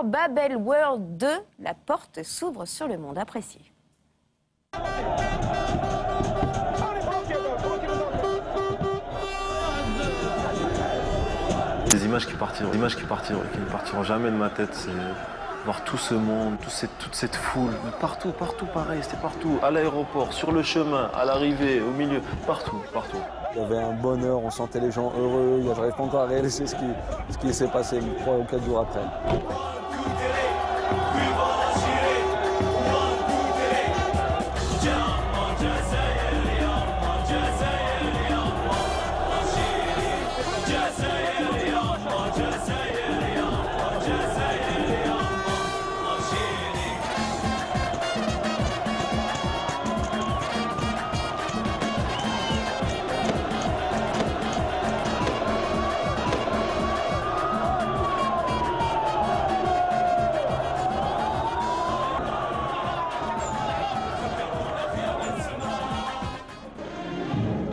Babel World 2, la porte s'ouvre sur le monde. Apprécié. Des images qui partiront jamais de ma tête, c'est voir tout ce monde, toute cette foule, partout pareil, c'était partout, à l'aéroport, sur le chemin, à l'arrivée, au milieu, partout. Il y avait un bonheur, on sentait les gens heureux, je n'arrive pas encore à réaliser ce qui s'est passé 3 ou 4 jours après.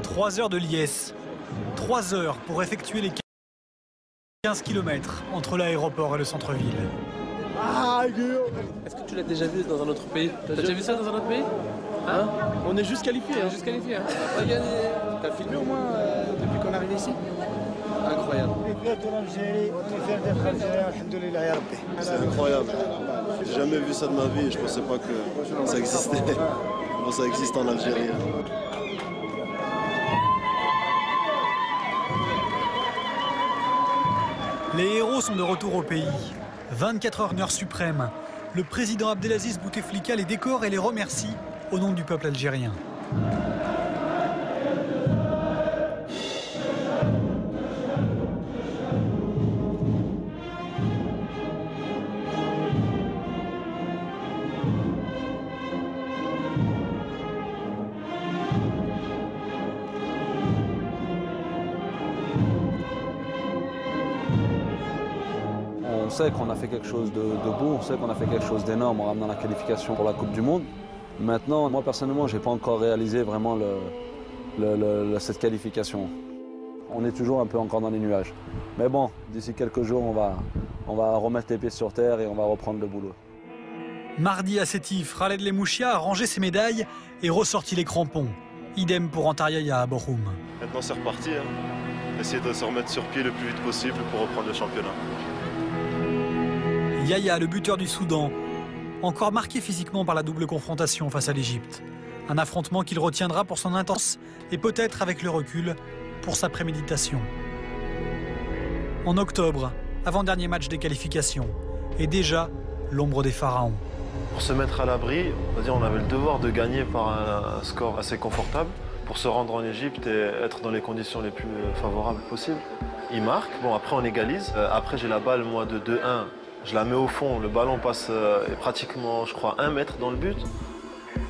Trois heures de liesse, 3 heures pour effectuer les 15 km entre l'aéroport et le centre-ville. Est-ce que tu l'as déjà vu dans un autre pays? T'as déjà vu ça dans un autre pays? Hein? On est juste qualifié. On est juste qualifié. Hein. T'as filmé au moins depuis qu'on est arrivé ici? Incroyable. C'est incroyable. J'ai jamais vu ça de ma vie et je pensais pas que ça existait. Bon, ça existe en Algérie. Les héros sont de retour au pays. 24 heures d'heure suprême. Le président Abdelaziz Bouteflika les décore et les remercie au nom du peuple algérien. On sait qu'on a fait quelque chose de beau, on sait qu'on a fait quelque chose d'énorme en ramenant la qualification pour la Coupe du Monde. Maintenant, moi personnellement, je n'ai pas encore réalisé vraiment cette qualification. On est toujours un peu encore dans les nuages. Mais bon, d'ici quelques jours, on va remettre les pieds sur terre et on va reprendre le boulot. Mardi à Sétif, Khaled Lemouchia a rangé ses médailles et ressorti les crampons. Idem pour Antaryaya à Bochoum. Maintenant, c'est reparti. Essayer de se remettre sur pied le plus vite possible pour reprendre le championnat. Yaya, le buteur du Soudan, encore marqué physiquement par la double confrontation face à l'Égypte. Un affrontement qu'il retiendra pour son intense et peut-être avec le recul pour sa préméditation. En octobre, avant-dernier match des qualifications, et déjà l'ombre des pharaons. Pour se mettre à l'abri, on avait le devoir de gagner par un score assez confortable pour se rendre en Égypte et être dans les conditions les plus favorables possibles. Il marque, bon après on égalise, après j'ai la balle moi de 2-1. Je la mets au fond, le ballon passe pratiquement, je crois, 1 mètre dans le but.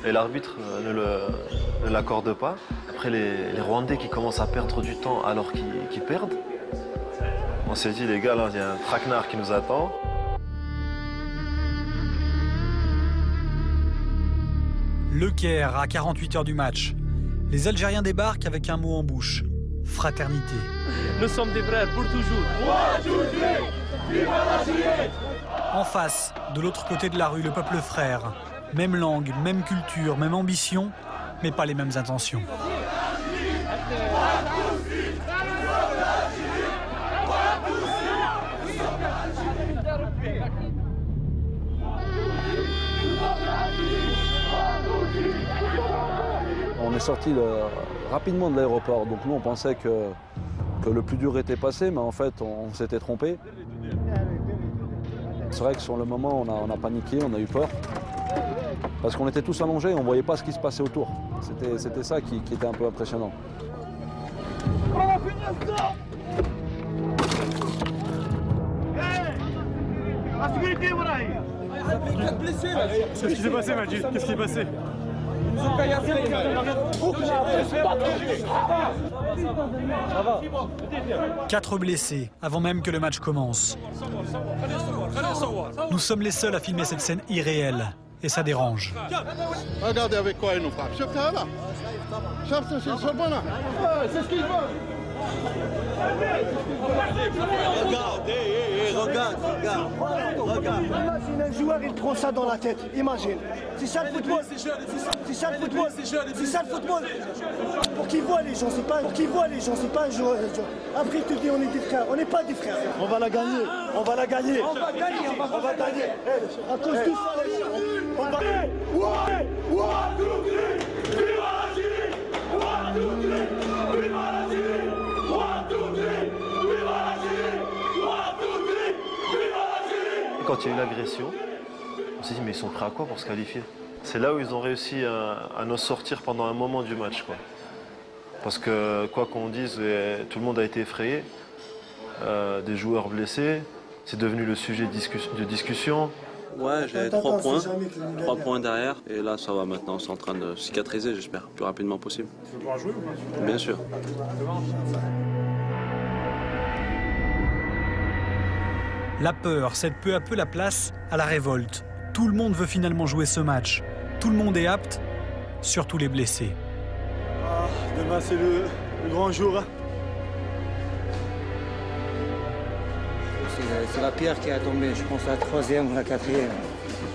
Et l'arbitre ne l'accorde pas. Après, les Rwandais qui commencent à perdre du temps alors qu'ils perdent. On s'est dit, les gars, là, il y a un traquenard qui nous attend. Le Caire, à 48 heures du match. Les Algériens débarquent avec un mot en bouche. Fraternité. Nous sommes des frères pour toujours. En face, de l'autre côté de la rue, le peuple frère. Même langue, même culture, même ambition, mais pas les mêmes intentions. On est sorti rapidement de l'aéroport, donc nous on pensait que le plus dur était passé, mais en fait on s'était trompé. C'est vrai que sur le moment on a paniqué, on a eu peur, parce qu'on était tous allongés, on ne voyait pas ce qui se passait autour. C'était ça qui était un peu impressionnant. Qu'est-ce qui s'est passé, Majid? Qu'est-ce qui s'est passé? 4 blessés avant même que le match commence. Nous sommes les seuls à filmer cette scène irréelle et ça dérange. Regardez avec quoi ils nous frappent. C'est ce qu'ils veulent. Regarde. Imagine un joueur, il prend ça dans la tête. Imagine. C'est ça le football. C'est ça le football. C'est ça le football. Pour qu'ils voient les gens, c'est pas un joueur. Après, il te dit on est des frères. On n'est pas des frères. On va la gagner. On va gagner. À cause de ça, les gens. On va gagner. Quand il y a eu l'agression, on s'est dit mais ils sont prêts à quoi pour se qualifier? C'est là où ils ont réussi à nous sortir pendant un moment du match, quoi. Parce que quoi qu'on dise, tout le monde a été effrayé, des joueurs blessés, c'est devenu le sujet de discussion. Ouais, j'ai 3 points derrière et là ça va maintenant, c'est en train de cicatriser j'espère, le plus rapidement possible. Tu veux pouvoir jouer ou pas? Bien sûr. La peur cède peu à peu la place à la révolte. Tout le monde veut finalement jouer ce match. Tout le monde est apte, surtout les blessés. Demain, c'est le grand jour. C'est la pierre qui a tombé, je pense la 3e ou la 4e.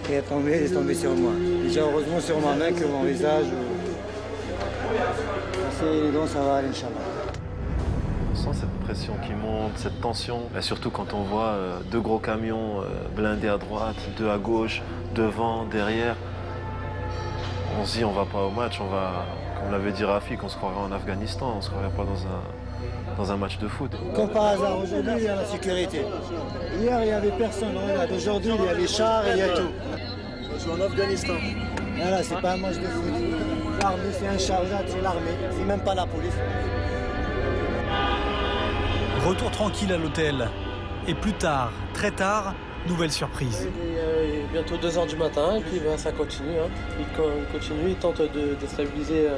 Qui est tombée sur moi. Déjà heureusement sur ma main que mon visage. Les dents, ça va aller, Inch'Allah. On sent cette pression qui monte, cette tension. Et surtout quand on voit 2 gros camions blindés à droite, 2 à gauche, devant, derrière. On se dit on va pas au match, on va, comme l'avait dit Rafik, on se croirait en Afghanistan, on se croirait pas dans un match de foot. Comme par hasard, aujourd'hui il y a la sécurité. Hier il n'y avait personne, regarde, aujourd'hui il y a les chars et il y a tout. On joue en Afghanistan. Voilà, c'est pas un match de foot. L'armée c'est un char, c'est l'armée, c'est même pas la police. Retour tranquille à l'hôtel. Et plus tard, très tard, nouvelle surprise. Il est bientôt 2h du matin et puis ça continue. Hein. Il continue, il tente de déstabiliser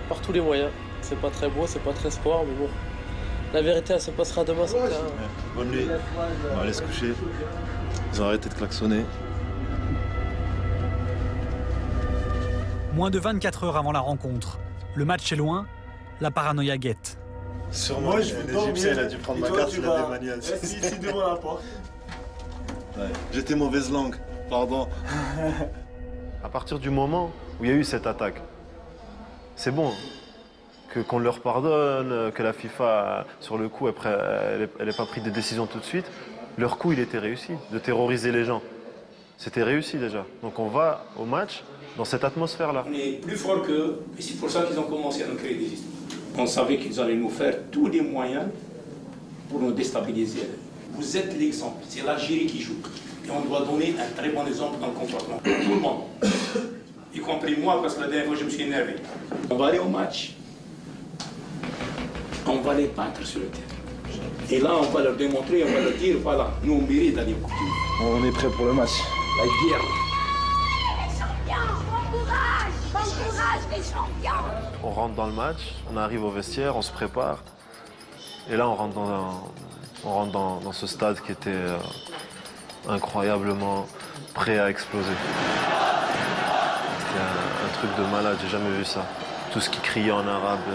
par tous les moyens. C'est pas très beau, c'est pas très sport, mais bon. La vérité, elle se passera demain sur le terrain. Bonne nuit. On va aller se coucher. Ils ont arrêté de klaxonner. Moins de 24 heures avant la rencontre. Le match est loin, la paranoïa guette. Sûrement, l'Égyptien, il a dû prendre ma carte, il a démanié. Ici devant la porte. Ouais. J'étais mauvaise langue, pardon. À partir du moment où il y a eu cette attaque, c'est bon. Qu'on leur pardonne, que la FIFA, sur le coup, après, elle n'ait pas pris de décision tout de suite. Leur coup, il était réussi, de terroriser les gens. C'était réussi déjà. Donc on va au match dans cette atmosphère-là. On est plus fort qu'eux, et c'est pour ça qu'ils ont commencé à nous créer des histoires. On savait qu'ils allaient nous faire tous les moyens pour nous déstabiliser. Vous êtes l'exemple, c'est l'Algérie qui joue. Et on doit donner un très bon exemple dans le comportement. Tout le monde. Y compris moi, parce que la dernière fois, je me suis énervé. On va aller au match. On va les battre sur le terrain. Et là, on va leur démontrer, on va leur dire, voilà, nous, on mérite d'aller au Coupe du Monde. On est prêt pour le match. La guerre. Les champions, bon courage les champions. On rentre dans le match, on arrive au vestiaire, on se prépare. Et là, on rentre dans ce stade qui était incroyablement prêt à exploser. C'était un truc de malade, j'ai jamais vu ça. Tout ce qui criait en arabe,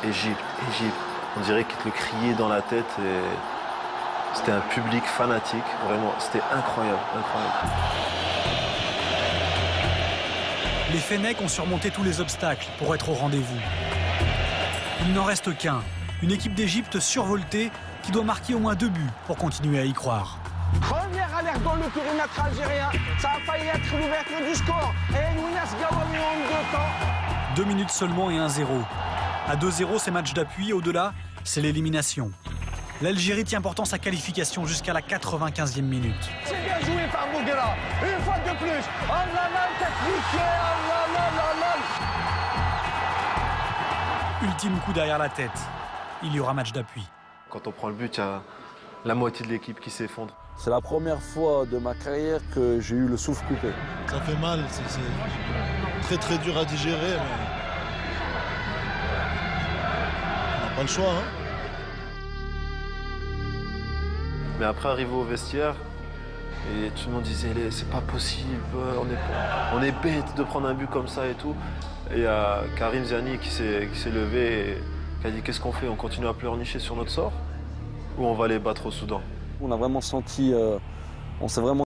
Égypte, Égypte. On dirait qu'ils te le criaient dans la tête et c'était un public fanatique, vraiment, c'était incroyable, incroyable. Les Fennecs ont surmonté tous les obstacles pour être au rendez-vous. Il n'en reste qu'un, une équipe d'Égypte survoltée qui doit marquer au moins 2 buts pour continuer à y croire. Première alerte dans le périmètre algérien. Ça a failli être l'ouverture du score. Et Younes Gawami en 2 temps. 2 minutes seulement et 1-0. À 2-0, c'est match d'appui. Au-delà, c'est l'élimination. L'Algérie tient pourtant sa qualification jusqu'à la 95e minute. C'est bien joué par Bouguera. Une fois de plus. Oh là là, technique. Oh là là là là. Ultime coup derrière la tête. Il y aura match d'appui. Quand on prend le but, il y a la moitié de l'équipe qui s'effondre. C'est la première fois de ma carrière que j'ai eu le souffle coupé. Ça fait mal, c'est très très dur à digérer, mais on n'a pas le choix. Hein. Mais après, arrivé au vestiaire, et tout le monde disait c'est pas possible, on est bête de prendre un but comme ça et tout. Et il y a Karim Ziani qui s'est levé et qui a dit qu'est-ce qu'on fait? On continue à pleurnicher sur notre sort ou on va les battre au Soudan? On a vraiment senti, on s'est vraiment